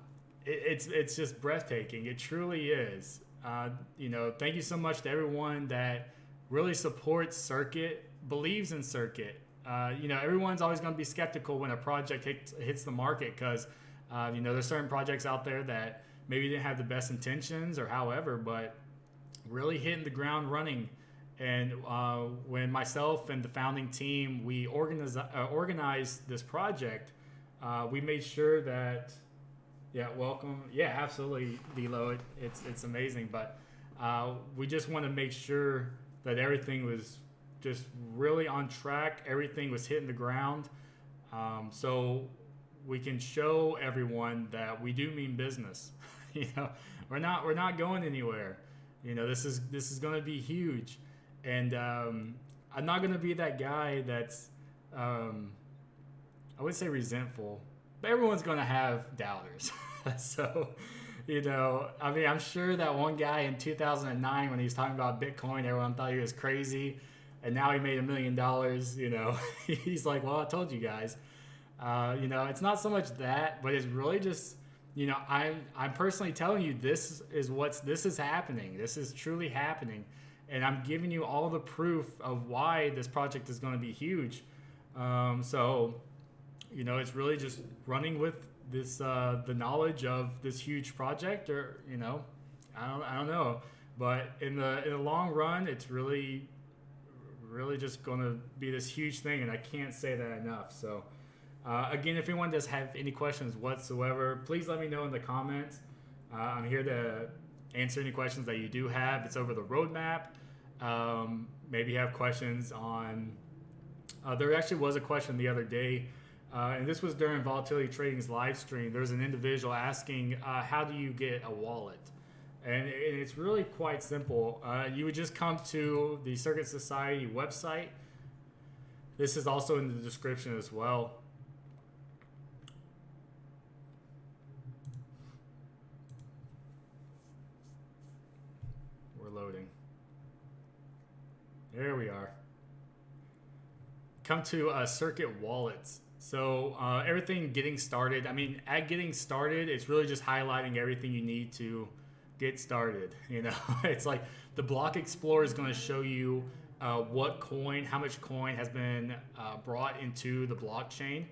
S1: it's just breathtaking. It truly is. Thank you so much to everyone that really supports Circuit, believes in Circuit. Everyone's always going to be skeptical when a project hits the market because, there's certain projects out there that maybe didn't have the best intentions or however, but really hitting the ground running. And when myself and the founding team, we organized this project, we made sure that, welcome. Yeah, absolutely, Dilo. It's amazing. But we just want to make sure that everything was just really on track. Everything was hitting the ground. So we can show everyone that we do mean business. We're not going anywhere. This is going to be huge. And I'm not going to be that guy that's, I would say resentful, but everyone's going to have doubters. So, I'm sure that one guy in 2009 when he was talking about Bitcoin, everyone thought he was crazy. And now he made $1 million, he's like, well, I told you guys. It's not so much that, but it's really just, I'm personally telling you this is happening. This is truly happening. And I'm giving you all the proof of why this project is going to be huge. It's really just running with this, the knowledge of this huge project, or I don't know. But in the long run, it's really just going to be this huge thing, and I can't say that enough. So, again, if anyone does have any questions whatsoever, please let me know in the comments. I'm here to answer any questions that you do have. It's over the roadmap. Maybe you have questions on, there actually was a question the other day, and this was during Volatility Trading's live stream. There's an individual asking, how do you get a wallet? And it's really quite simple. You would just come to the Circuit Society website. This is also in the description as well. We're loading. There we are. Come to Circuit Wallets. So everything getting started. At getting started, it's really just highlighting everything you need to get started. It's like the Block Explorer is going to show you what coin, how much coin has been brought into the blockchain.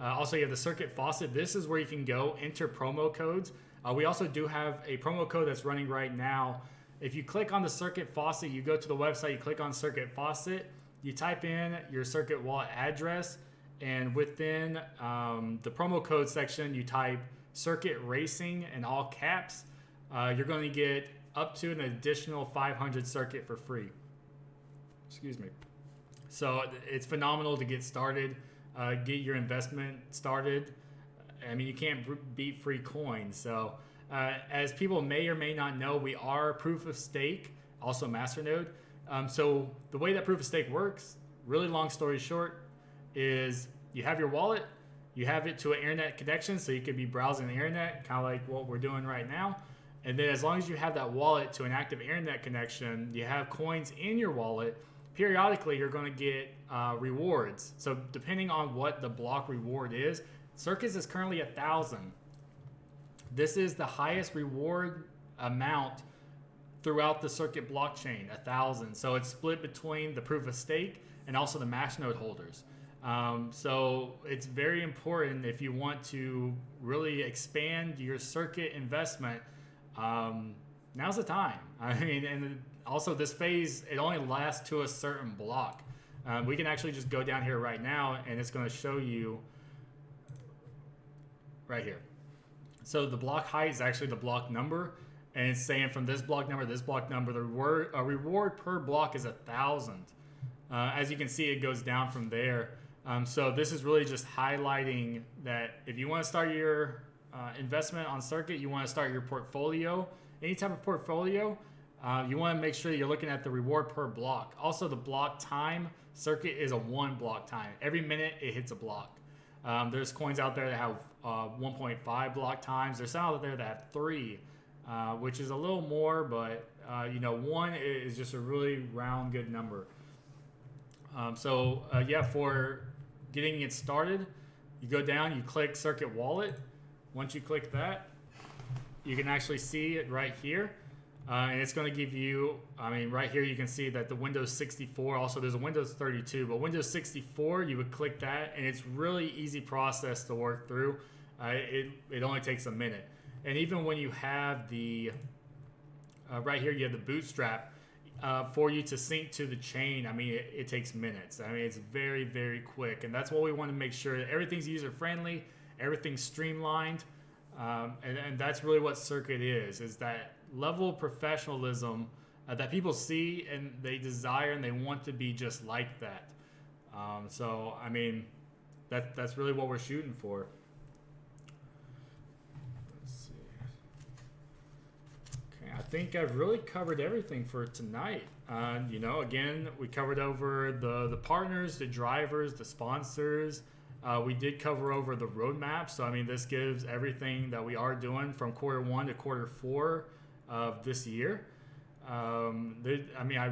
S1: Also, you have the Circuit Faucet. This is where you can go enter promo codes. We also do have a promo code that's running right now. If you click on the Circuit Faucet, you go to the website, you click on Circuit Faucet, you type in your Circuit wallet address, and within the promo code section, you type Circuit Racing in all caps. You're going to get up to an additional 500 Circuit for free. Excuse me. So it's phenomenal to get started, get your investment started. You can't beat free coins. So as people may or may not know, we are proof of stake, also masternode. So the way that proof of stake works, really long story short, is you have your wallet, you have it to an internet connection, so you could be browsing the internet, kind of like what we're doing right now. And then as long as you have that wallet to an active internet connection, you have coins in your wallet, periodically you're going to get rewards. So depending on what the block reward is, Circus is currently 1,000. This is the highest reward amount throughout the Circuit blockchain, 1,000. So it's split between the proof of stake and also the masternode holders. So it's very important if you want to really expand your Circuit investment. Now's the time. And also this phase, it only lasts to a certain block. We can actually just go down here right now, and it's going to show you right here. So the block height is actually the block number, and it's saying from this block number to this block number, the reward per block is 1,000. As you can see, it goes down from there. So this is really just highlighting that if you want to start your investment on Circuit, you want to start your portfolio, any type of portfolio, you want to make sure you're looking at the reward per block. Also, the block time, Circuit is a 1 block time. Every minute it hits a block. There's coins out there that have 1.5 block times. There's some out there that have 3, which is a little more, but 1 is just a really round good number. For getting it started, you go down, you click Circuit Wallet. Once you click that, you can actually see it right here. And it's going to give you, right here you can see that the Windows 64, also there's a Windows 32, but Windows 64, you would click that, and it's really easy process to work through. It only takes a minute. And even when you have the, right here you have the bootstrap, for you to sync to the chain, it takes minutes. It's very, very quick. And that's what we want to make sure that everything's user-friendly, everything's streamlined. And that's really what Circuit is that level of professionalism that people see and they desire and they want to be just like that. That's really what we're shooting for. Let's see. Okay, I think I've really covered everything for tonight. Again, we covered over the partners, the drivers, the sponsors. We did cover over the roadmap. So, this gives everything that we are doing from Q1 to Q4 of this year. I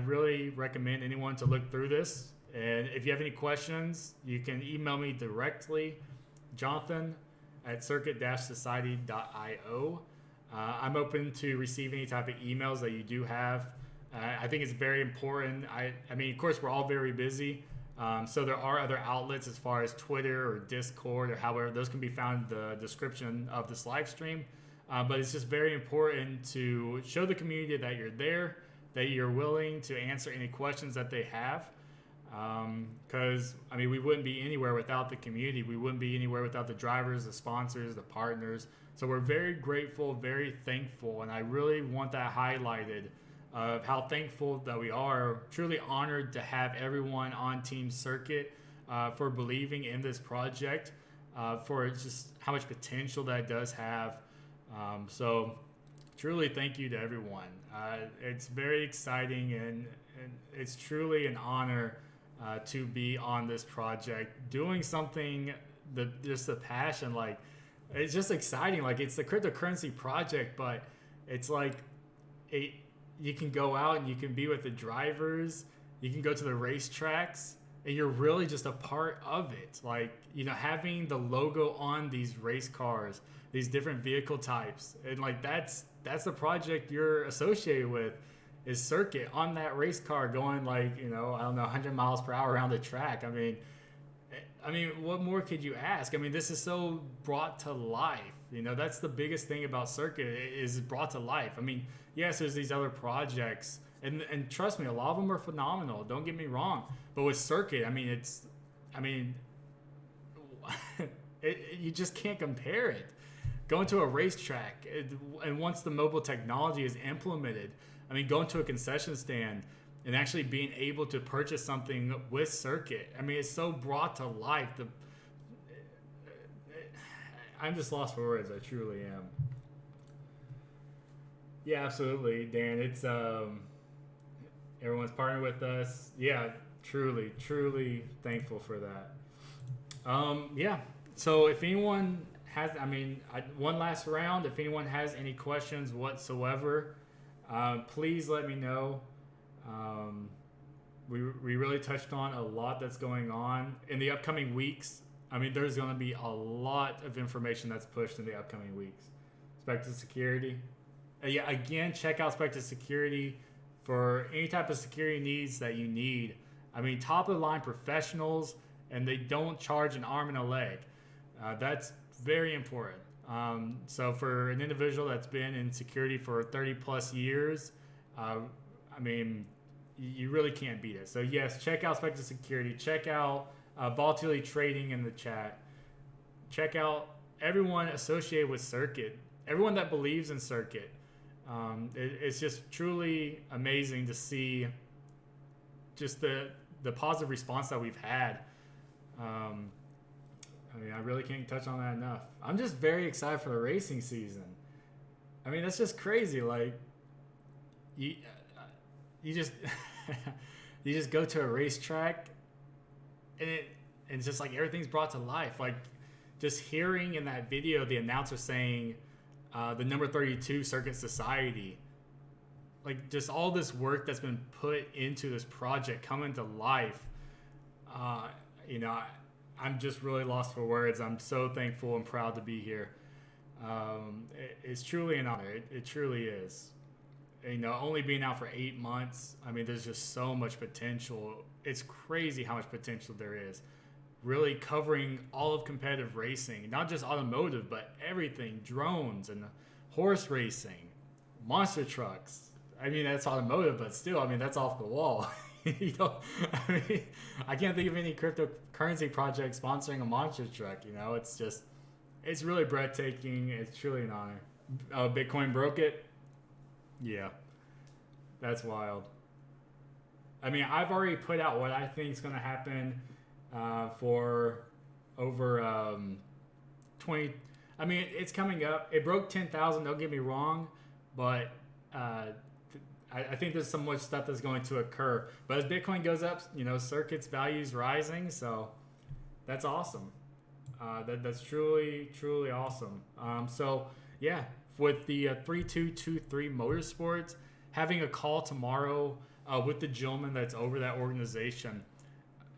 S1: really recommend anyone to look through this. And if you have any questions, you can email me directly, jonathan@circuit-society.io. I'm open to receive any type of emails that you do have. I think it's very important. Of course, we're all very busy. So there are other outlets as far as Twitter or Discord or however, those can be found in the description of this live stream. But it's just very important to show the community that you're there, that you're willing to answer any questions that they have. Because, we wouldn't be anywhere without the community. We wouldn't be anywhere without the drivers, the sponsors, the partners. So we're very grateful, very thankful, and I really want that highlighted of how thankful that we are, truly honored to have everyone on Team Circuit for believing in this project, for just how much potential that it does have. So truly thank you to everyone. It's very exciting and it's truly an honor to be on this project, doing something, just the passion, it's just exciting. It's the cryptocurrency project, but it's you can go out and you can be with the drivers, you can go to the racetracks, and you're really just a part of it. Having the logo on these race cars, these different vehicle types, and that's the project you're associated with, is Circuit on that race car going 100 miles per hour around the track. What more could you ask? This is so brought to life. That's the biggest thing about Circuit, is brought to life. Yes, there's these other projects, and trust me, a lot of them are phenomenal. Don't get me wrong, but with Circuit, you just can't compare it. Going to a racetrack, and once the mobile technology is implemented, going to a concession stand and actually being able to purchase something with Circuit, it's so brought to life. I'm just lost for words. I truly am. Yeah, absolutely, Dan. It's everyone's partnered with us. Yeah, truly thankful for that. So if anyone has, one last round. If anyone has any questions whatsoever, please let me know. We really touched on a lot that's going on in the upcoming weeks. There's going to be a lot of information that's pushed in the upcoming weeks. Spectre Security. Again, check out Spectre Security for any type of security needs that you need. Top of the line professionals, and they don't charge an arm and a leg. That's very important. So for an individual that's been in security for 30 plus years, you really can't beat it. So yes, check out Spectre Security. Check out Volatility Trading in the chat. Check out everyone associated with circuit, everyone that believes in circuit. It's just truly amazing to see just the positive response that we've had. I mean, I really can't touch on that enough. I'm just very excited for the racing season. I mean, that's just crazy. Like, you just you just go to a racetrack, and it's just like everything's brought to life. Like, just hearing in that video the announcer saying the number 32 Circuit Society, like just all this work that's been put into this project coming to life. You know, I'm just really lost for words. I'm so thankful and proud to be here. It's truly an honor. It truly is. You know, only being out for 8 months, I mean, there's just so much potential. It's crazy how much potential there is. Really covering all of competitive racing, not just automotive, but everything, drones and horse racing, monster trucks. I mean, that's automotive, but still, I mean, that's off the wall. You know, I mean, I can't think of any cryptocurrency project sponsoring a monster truck. You know, it's just, it's really breathtaking. It's truly an honor. Bitcoin broke it. Yeah, that's wild. I mean, I've already put out what I think is going to happen for over 20. I mean, it's coming up. It broke 10,000. Don't get me wrong, but I think there's so much stuff that's going to occur. But as Bitcoin goes up, you know, Circuit's value's rising, so that's awesome. That's truly, truly awesome. So yeah, with the 3223 Motorsports, having a call tomorrow with the gentleman that's over that organization.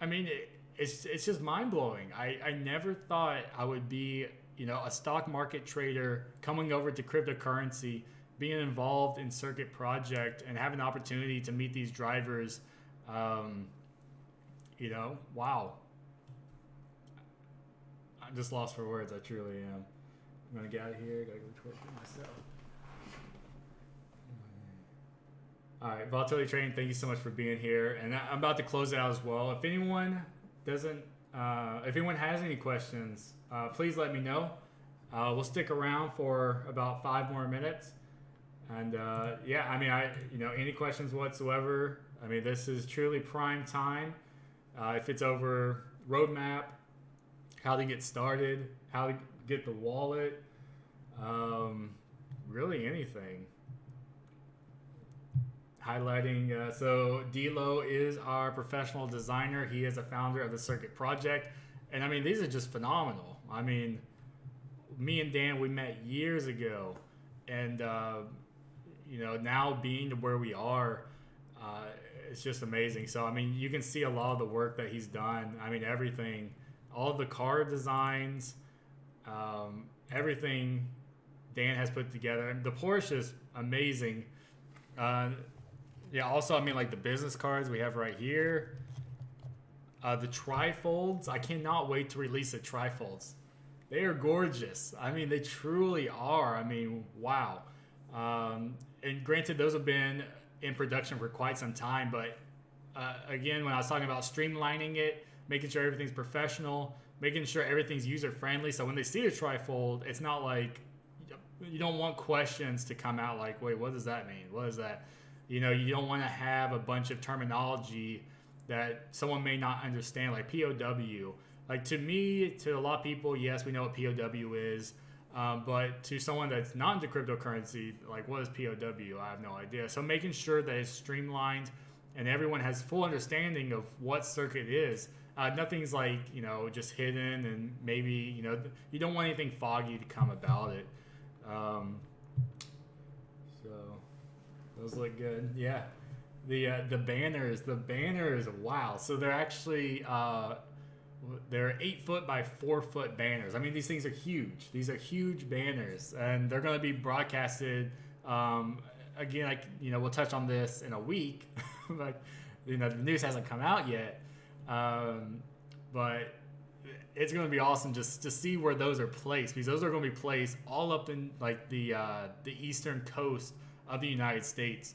S1: I mean, it's just mind blowing. I never thought I would be, you know, a stock market trader coming over to cryptocurrency, being involved in Circuit Project and having an opportunity to meet these drivers. You know, wow. I'm just lost for words. I truly am. I'm gonna get out of here. Gotta go to work for myself. All right, Volatility Trading, thank you so much for being here. And I'm about to close it out as well. If anyone has any questions, please let me know. We'll stick around for about 5 more minutes. And yeah, I mean, any questions whatsoever. I mean, this is truly prime time. If it's over roadmap, how to get started, how to get the wallet, really anything. Highlighting, so D'Lo is our professional designer. He is a founder of the Circuit Project. And I mean, these are just phenomenal. I mean, me and Dan, we met years ago. And, you know, now being to where we are, it's just amazing. So, I mean, you can see a lot of the work that he's done. I mean, everything, all the car designs, everything Dan has put together. The Porsche is amazing. Yeah, also, I mean, like the business cards we have right here. The trifolds, I cannot wait to release the trifolds. They are gorgeous. I mean, they truly are. I mean, wow. And granted, those have been in production for quite some time, but again, when I was talking about streamlining it, making sure everything's professional, making sure everything's user-friendly, so when they see a trifold, it's not like, you don't want questions to come out like, wait, what does that mean? What is that? You know, you don't want to have a bunch of terminology that someone may not understand, like POW. Like, to me, to a lot of people, yes, we know what POW is. But to someone that's not into cryptocurrency, like, what is POW? I have no idea. So making sure that it's streamlined and everyone has full understanding of what Circuit is. Nothing's like, you know, just hidden, and maybe, you know, you don't want anything foggy to come about it. So those look good. Yeah. The banners, wow. So they're actually, they're 8 foot by 4 foot banners. I mean, these things are huge. These are huge banners, and they're going to be broadcasted. Again, like, you know, we'll touch on this in a week, but, you know, the news hasn't come out yet. But it's going to be awesome just to see where those are placed, because those are going to be placed all up in like the eastern coast of the United States,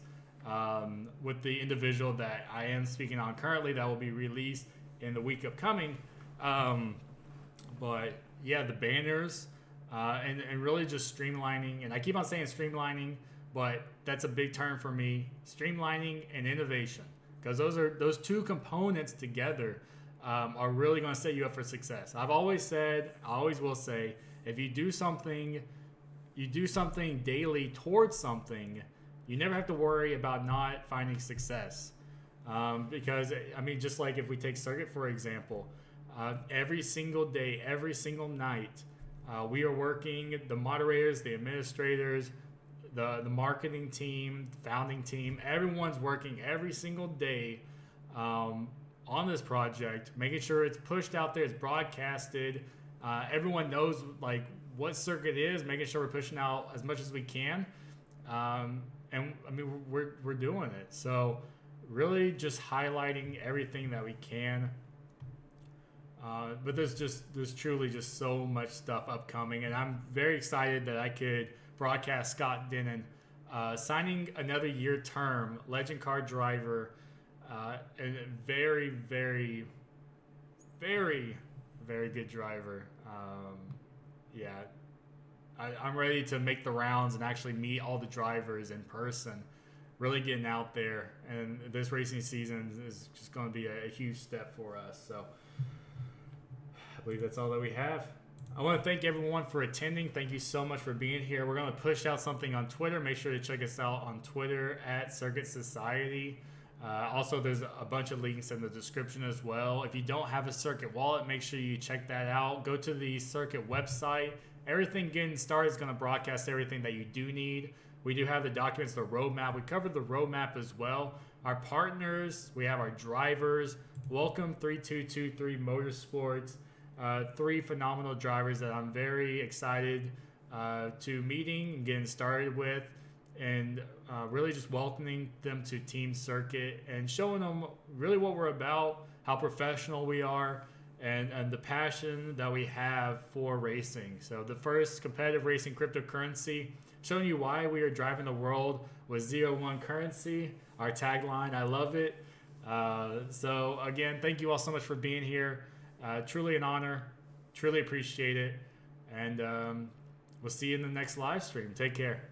S1: with the individual that I am speaking on currently that will be released in the week upcoming. But yeah, the banners, and really just streamlining. And I keep on saying streamlining, but that's a big term for me: streamlining and innovation, because those two components together are really going to set you up for success. I've always said, I always will say, if you do something daily towards something, you never have to worry about not finding success. Because I mean, just like if we take circuit for example, every single day, every single night, we are working. The moderators, the administrators, the marketing team, the founding team, everyone's working every single day on this project, making sure it's pushed out there, it's broadcasted. Everyone knows like what circuit is, making sure we're pushing out as much as we can. And I mean, we're doing it. So really just highlighting everything that we can. But there's truly just so much stuff upcoming, and I'm very excited that I could broadcast Scott Dinin signing another year term, legend car driver, and a very, very, very, very good driver. Yeah, I'm ready to make the rounds and actually meet all the drivers in person. Really getting out there, and this racing season is just going to be a huge step for us. So I believe that's all that we have. I want to thank everyone for attending. Thank you so much for being here. We're going to push out something on Twitter. Make sure to check us out on Twitter at Circuit Society. Also, there's a bunch of links in the description as well. If you don't have a Circuit wallet, make sure you check that out. Go to the Circuit website. Everything Getting Started is going to broadcast everything that you do need. We do have the documents, the roadmap. We covered the roadmap as well. Our partners, we have our drivers. Welcome 3223 Motorsports. 3 phenomenal drivers that I'm very excited to meeting and getting started with, and really just welcoming them to Team Circuit and showing them really what we're about, how professional we are, and the passion that we have for racing. So the first competitive racing cryptocurrency, showing you why we are driving the world with 01 currency, our tagline. I love it. So again, thank you all so much for being here. Truly an honor. Truly appreciate it. And we'll see you in the next live stream. Take care.